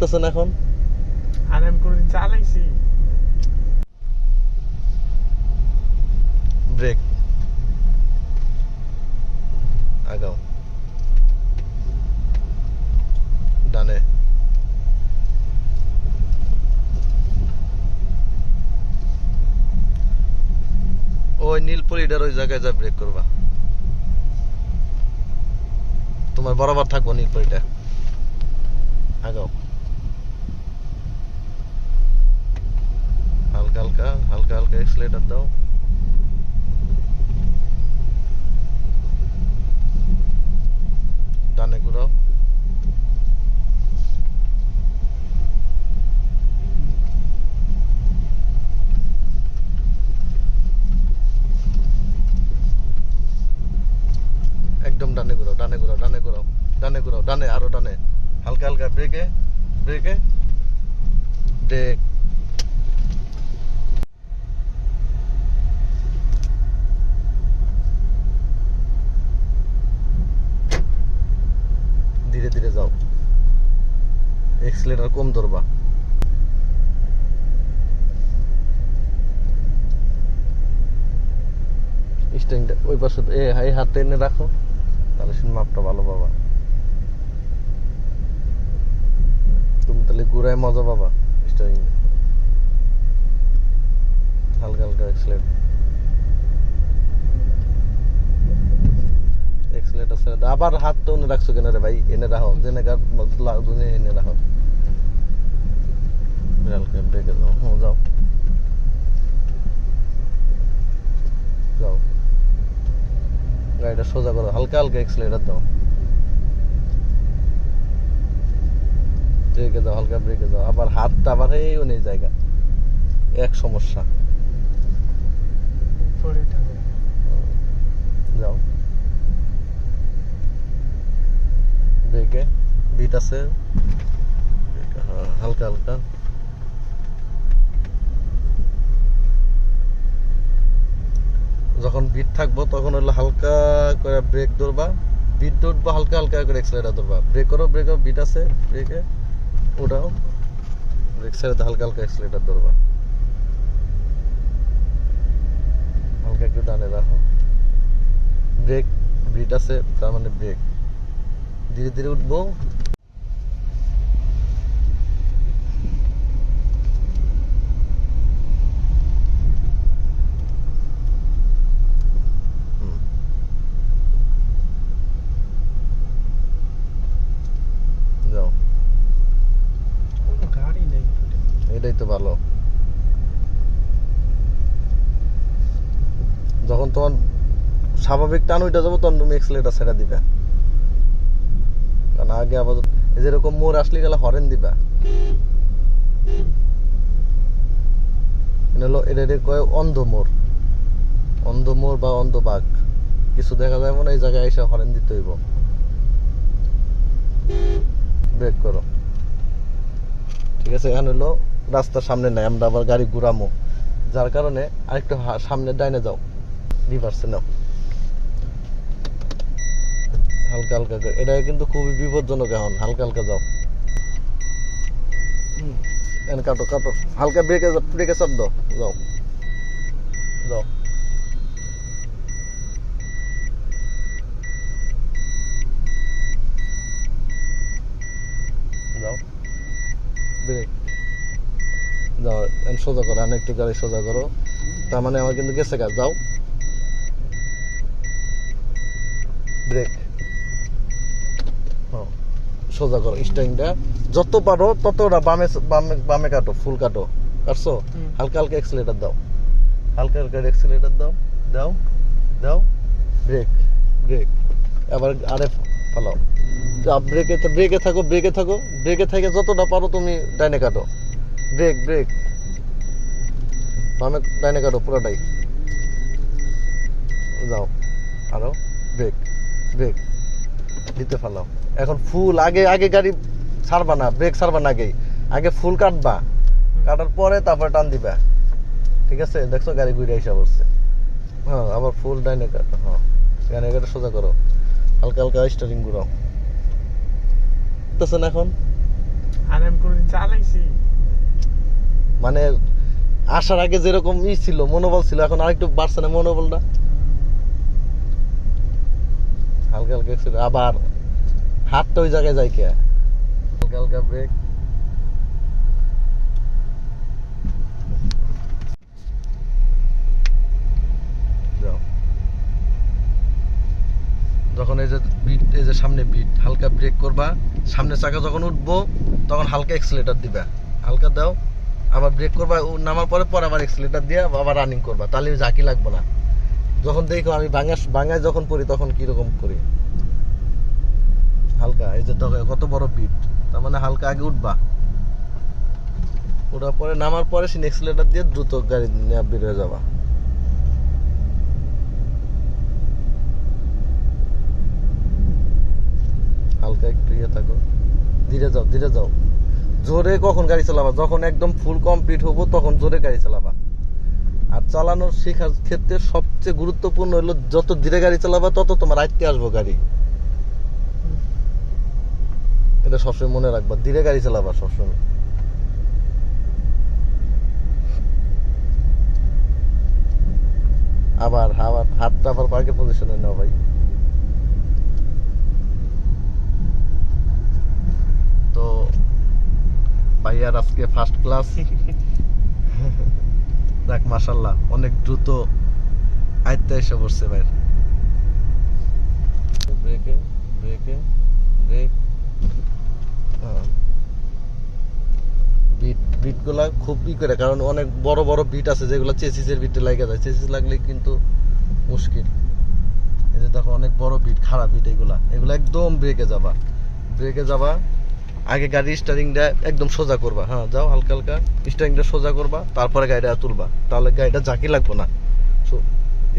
দেখতেছেন এখন? আর আমি কোনদিন চালাইছি? ব্রেক, আগাও, ডানে, ওই নীলপরিটার ওই জায়গায় যা ব্রেক করবা। তোমার বরাবর থাকবো নীলপরিটা, আগাও, হালকা হালকা হালকা হালকা এক্সিলারেটর দাও, ডানে ঘুরাও, একদম ডানে ঘুরাও, ডানে ঘুরাও, ডানে ঘুরাও, ডানে ঘুরাও, ডানে, আরো ডানে, হালকা হালকা ব্রেকে, ব্রেকে, ব্রেক, ধীরে ধীরে যাও, এক্সিলারেটর কম ধরবা, স্টিয়ারিংটা ওই পাশে এই হাতটা এনে রাখো, তাহলে মাপটা ভালো পাবা, তুমি তাহলে ঘুরায় মজা পাবা স্টিয়ারিং। হালকা হালকা এক্সিলারেটর ছেড়ে দাও। আবার হাতটা এনে রাখছো কেন রে ভাই? এনে রাখো, জেনে এনে রাখো, হালকা ব্রেকে যাও, যাও যাও, গাড়িটা সোজা করো, হালকা হালকা এক্সিলারেটর দাও, ব্রেকে যাও, হালকা ব্রেকে যাও, আবার হাতটা আবার এই নেই জায়গা, এক সমস্যা, যাও, ব্রেকে বিট আছে, হালকা হালকা, যখন বিট থাকবো তখন হলো হালকা করে ব্রেক ধরবা, বিট ধরবো, হালকা হালকা করে এক্সিলারেটর ধরবা, ব্রেক করো, ব্রেক করো, বিট আছে ব্রেকে, ওটাও ব্রেক ছেড়ে হালকা হালকা এক্সিলারেটর ধরবা, হালকা একটু ডানে রাখো, ব্রেক, বিট আছে তার মানে ব্রেক, ধীরে ধীরে উঠবো, যাও, গাড়ি নেই, এটাই তো ভালো। যখন তোমার স্বাভাবিক টান ওইটা যাবো তখন তুমি এক্সিলারেটর ছেড়ে দিবা, কারণ আগে আবার যেরকম মোড় আসলে গেলে হরেন দিবা, এটা কয় অন্ধ মোড়, অন্ধ মোড় বা অন্ধ বাঘ, কিছু দেখা যায় মনে এই জায়গায় এসে হরেন দিতে হইব, ব্রেক করো, ঠিক আছে। এখন হলো রাস্তার সামনে নাই, আমরা আবার গাড়ি ঘুরামো, যার কারণে আরেকটু সামনে ডাইনে যাও, রিভার্সে নাও, হালকা হালকা করে, এটা কিন্তু খুবই বিপজ্জনক, এখন হালকা হালকা যাও, কাটো কাটো, হালকা ব্রেকে ব্রেকে চাপ দাও, যাও যাও, যাও, ব্রেক যাও, সোজা করো, একটু গাড়ি সোজা করো, তার মানে আমার কিন্তু গেছে কাজ, যাও, ব্রেক, সোজা করো, স্টিয়ারিংটা যত পারো ততটা বামে বামে বামে কাটো, ফুল কাটো, কাটছো, হালকা হালকা এক্সিলারেটর দাও, হালকা হালকা এক্সিলারেটর দাও, দাও দাও, ব্রেক, ব্রেক, আবার আরে ফালাও, ব্রেকে ব্রেকে থাকো, ব্রেকে থাকো, ব্রেকে থেকে যতটা পারো তুমি ডাইনে কাটো, ব্রেক ব্রেক, বামে ডাইনে কাটো পুরোটাই, যাও, আরো ব্রেক, ব্রেক দিতে ফালাও, এখন ফুল আগে আগে গাড়ি ছাড়বা না, ব্রেক ছাড়বা না, আগে আগে ফুল কাটবা, কাটার পরে তারপরে টান দিবা, ঠিক আছে। দেখছো গাড়ি ঘুরে এসে পড়ছে, হ্যাঁ, আবার ফুল ডাইনে কাটো, হ্যাঁ, ডাইনে কাটো, সোজা করো, হালকা হালকা স্টিয়ারিং ঘুরাও, দেখতেছেন এখন? আর আমি কোনোদিন চালাইছি? মানে আসার আগে যেরকম ছিল, মনোবল ছিল, এখন আরেকটু বাড়ছে না মনোবলটা? হালকা হালকা accelerate, আবার হাতটা ওই জায়গায় যায় কে? হালকা হালকা ব্রেক। যাও। যখন এই যে বিট, এই যে সামনে বিট, হালকা ব্রেক করবা, সামনে চাকা যখন উঠবো তখন হালকা এক্সিলেটার দিবা, হালকা দাও, আবার ব্রেক করবা, নামার পরে পরে আবার এক্সিলেটার দিয়ে আবার রানিং করবা, তাহলে ঝাঁকি লাগবে না। যখন দেখো আমি ভাঙায় যখন পড়ি তখন কিরকম করি, হালকা, এই যে দেখো কত বড় বিট, তার মানে হালকা আগে উঠবা, ওঠার পরে নামার পরে সে এক্সিলেটার দিয়ে দ্রুত গাড়ি নিয়ে বের হয়ে যাবা। হালকা একটু ইয়ে থাকো, ধীরে যাও ধীরে যাও। জোরে কখন গাড়ি চালাবা? যখন একদম ফুল কমপ্লিট হবো তখন জোরে গাড়ি চালাবা। আর চালানোর শেখার ক্ষেত্রে সবচেয়ে গুরুত্বপূর্ণ হলো যত ধীরে গাড়ি চালাবা তত তোমার আয়ত্তে আসবো গাড়ি। এটা সবসময় মনে রাখবা, ধীরে গাড়ি চালাবা সবসময়। আবার আবার হাতটা আবার পার্কের পজিশনে নাও ভাই। তো ভাইয়ার আজকে ফার্স্ট ক্লাস। দেখ মাশাআল্লাহ অনেক দ্রুত আয়ত্তে এসে পড়ছে ভাই। ব্রেকে ব্রেকে ব্রেক। বিট গুলা খুব ই করে, কারণ অনেক বড় বড় বিট আছে যেগুলো চেসিসের বিটে লাগে যায়, চেসিস লাগলে কিন্তু মুশকিল। এই যে দেখো অনেক বড় বিট, খারাপ বিট, এগুলা একদম ব্রেকে যাবা, ব্রেকে যাবা। আগে গাড়ি স্টারিংটা একদম সোজা করবা, হ্যাঁ যাও, হালকা হালকা স্টারিংটা সোজা করবা, তারপরে গাড়িটা তুলবা, তাহলে গাড়িটা ঝাঁকি লাগবে না,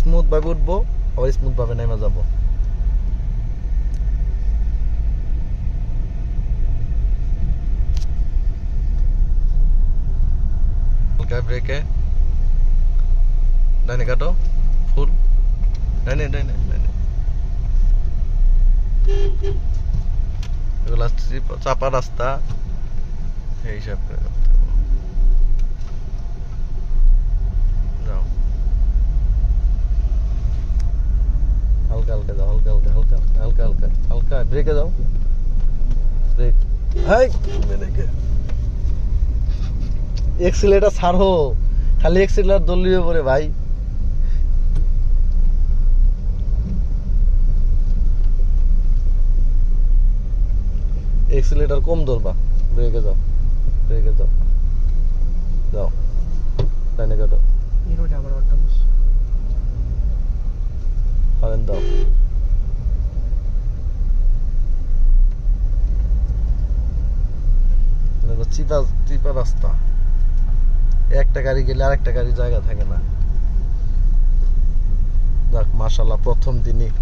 স্মুথ ভাবে উঠবো, আবার স্মুথ ভাবে নেমে যাবো। হালকা ব্রেকে, ডাইনে কাটো, ফুল ডাইনে ডাইনে ডাইনে। এগুলা চাপা রাস্তা, এই হিসাব করে করতে হবে। যাও হালকা হালকা যাও, হালকা হালকা হালকা হালকা হালকা হালকা ব্রেকে যাও, ব্রেক, হাই ব্রেকে। এক্সিলেটার ছাড়ো, খালি এক্সিলেটার দলিয়ে পড়ে ভাই। এক্সিলেটার কম ধরবা, ব্রেকে যাও, ব্রেকে যাও, যাও ডাইনে কাটো, এই রোডে আবার অটো বসে। হরেন দাও, চিপা চিপা রাস্তা, একটা গাড়ি গেলে আরেকটা গাড়ি জায়গা থাকে না। যাক মাশাআল্লাহ প্রথম দিনই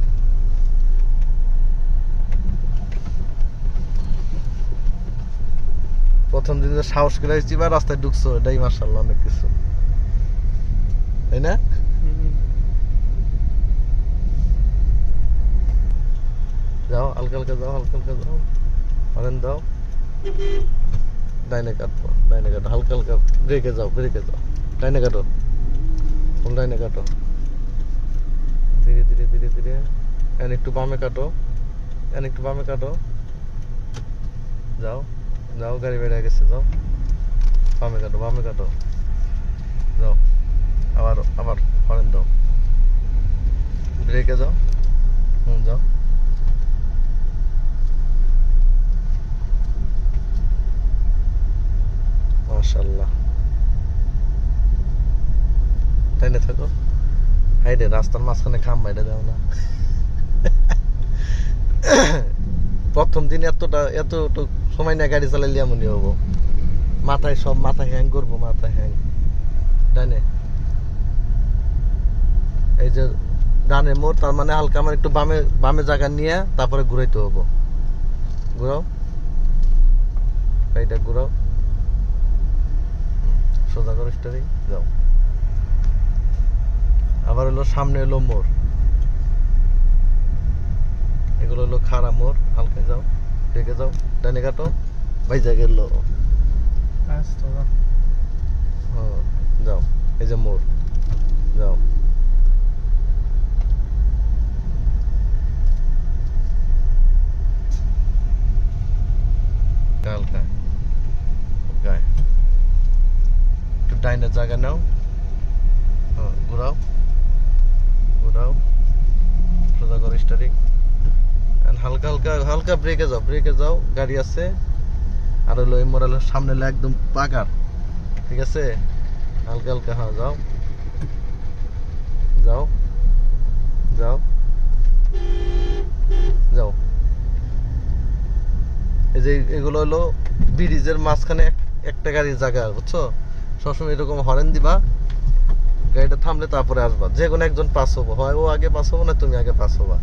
সাহস করে চিপা রাস্তায় ঢুকছো, এটাই মাশাআল্লাহ অনেক কিছু, তাই না? যাও হালকা হালকা যাও, হালকা হালকা যাও, হরেন দাও, ডাইনে কাটবো, ডাইনে কাটো, হালকা হালকা ব্রেকে যাও, ব্রেকে যাও, ডাইনে কাটো, ফুল ডাইনে কাটো, ধীরে ধীরে ধীরে ধীরে, এন একটু বামে কাটো, এন একটু বামে কাটো, যাও যাও, গাড়ি বেড়ে গেছে, যাও বামে কাটো, বামে কাটো, যাও আবার আবার হরেন দাও, ব্রেকে যাও, যাও, মাশাআল্লাহ ডাইনে থাকো, হাইরে রাস্তার মাঝখানে খাম বাইরে দাও না। প্রথম দিন এতটুকু সময় নিয়ে গাড়ি চালাইলে এমনই হবো, মাথায় সব, মাথা হ্যাং করবো, মাথা হ্যাং। ডাইনে, এই যে ডানে মোড়, তার মানে হালকা আমার একটু বামে বামে জায়গা নিয়ে তারপরে ঘুরাইতে হবো, ঘুরাও গাড়িটা, ঘুরাও সোজা করো স্টারিং, যাও। আবার হলো সামনে হলো মোড়, এগুলো হলো খারাপ মোড়, হালকা যাও, ব্রেকে যাও, ডাইনে কাটো, ভাইজা গেল। ব্যাস তোরা হ্যাঁ, যাও এই যে মোড়, যাও। হালকা গায়ে একটু ডাইনের জায়গা নাও, হ্যাঁ, ঘোরাও ঘোরাও, সোজা করো স্টারিং, হালকা হালকা হালকা ব্রেকে যাও, ব্রেকে যাও, গাড়ি আছে। আর হলো এই মোড়ালের সামনে হলো একদম পাকার, ঠিক আছে? হালকা হালকা, হ্যাঁ যাও যাও যাও যাও। এই যে এগুলো হলো ব্রিজের মাঝখানে একটা গাড়ির জায়গা, বুঝছো? সবসময় এরকম হরেন দিবা, গাড়িটা থামলে তারপরে আসবা, যে কোনো একজন পাস হবো, হয় ও আগে পাস হবো না তুমি আগে পাস হবা।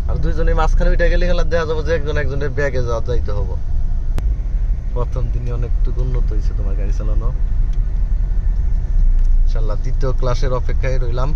আর দুইজনের মাঝখানে উঠে গেলে খেলা দেখা যাবো যে একজন একজনের ব্যাগে যাইতে হবো। প্রথম দিনে অনেকটুকু উন্নত হয়েছে তোমার গাড়ি চালানো। ইনশাল্লাহ দ্বিতীয় ক্লাসের অপেক্ষায় রইলাম।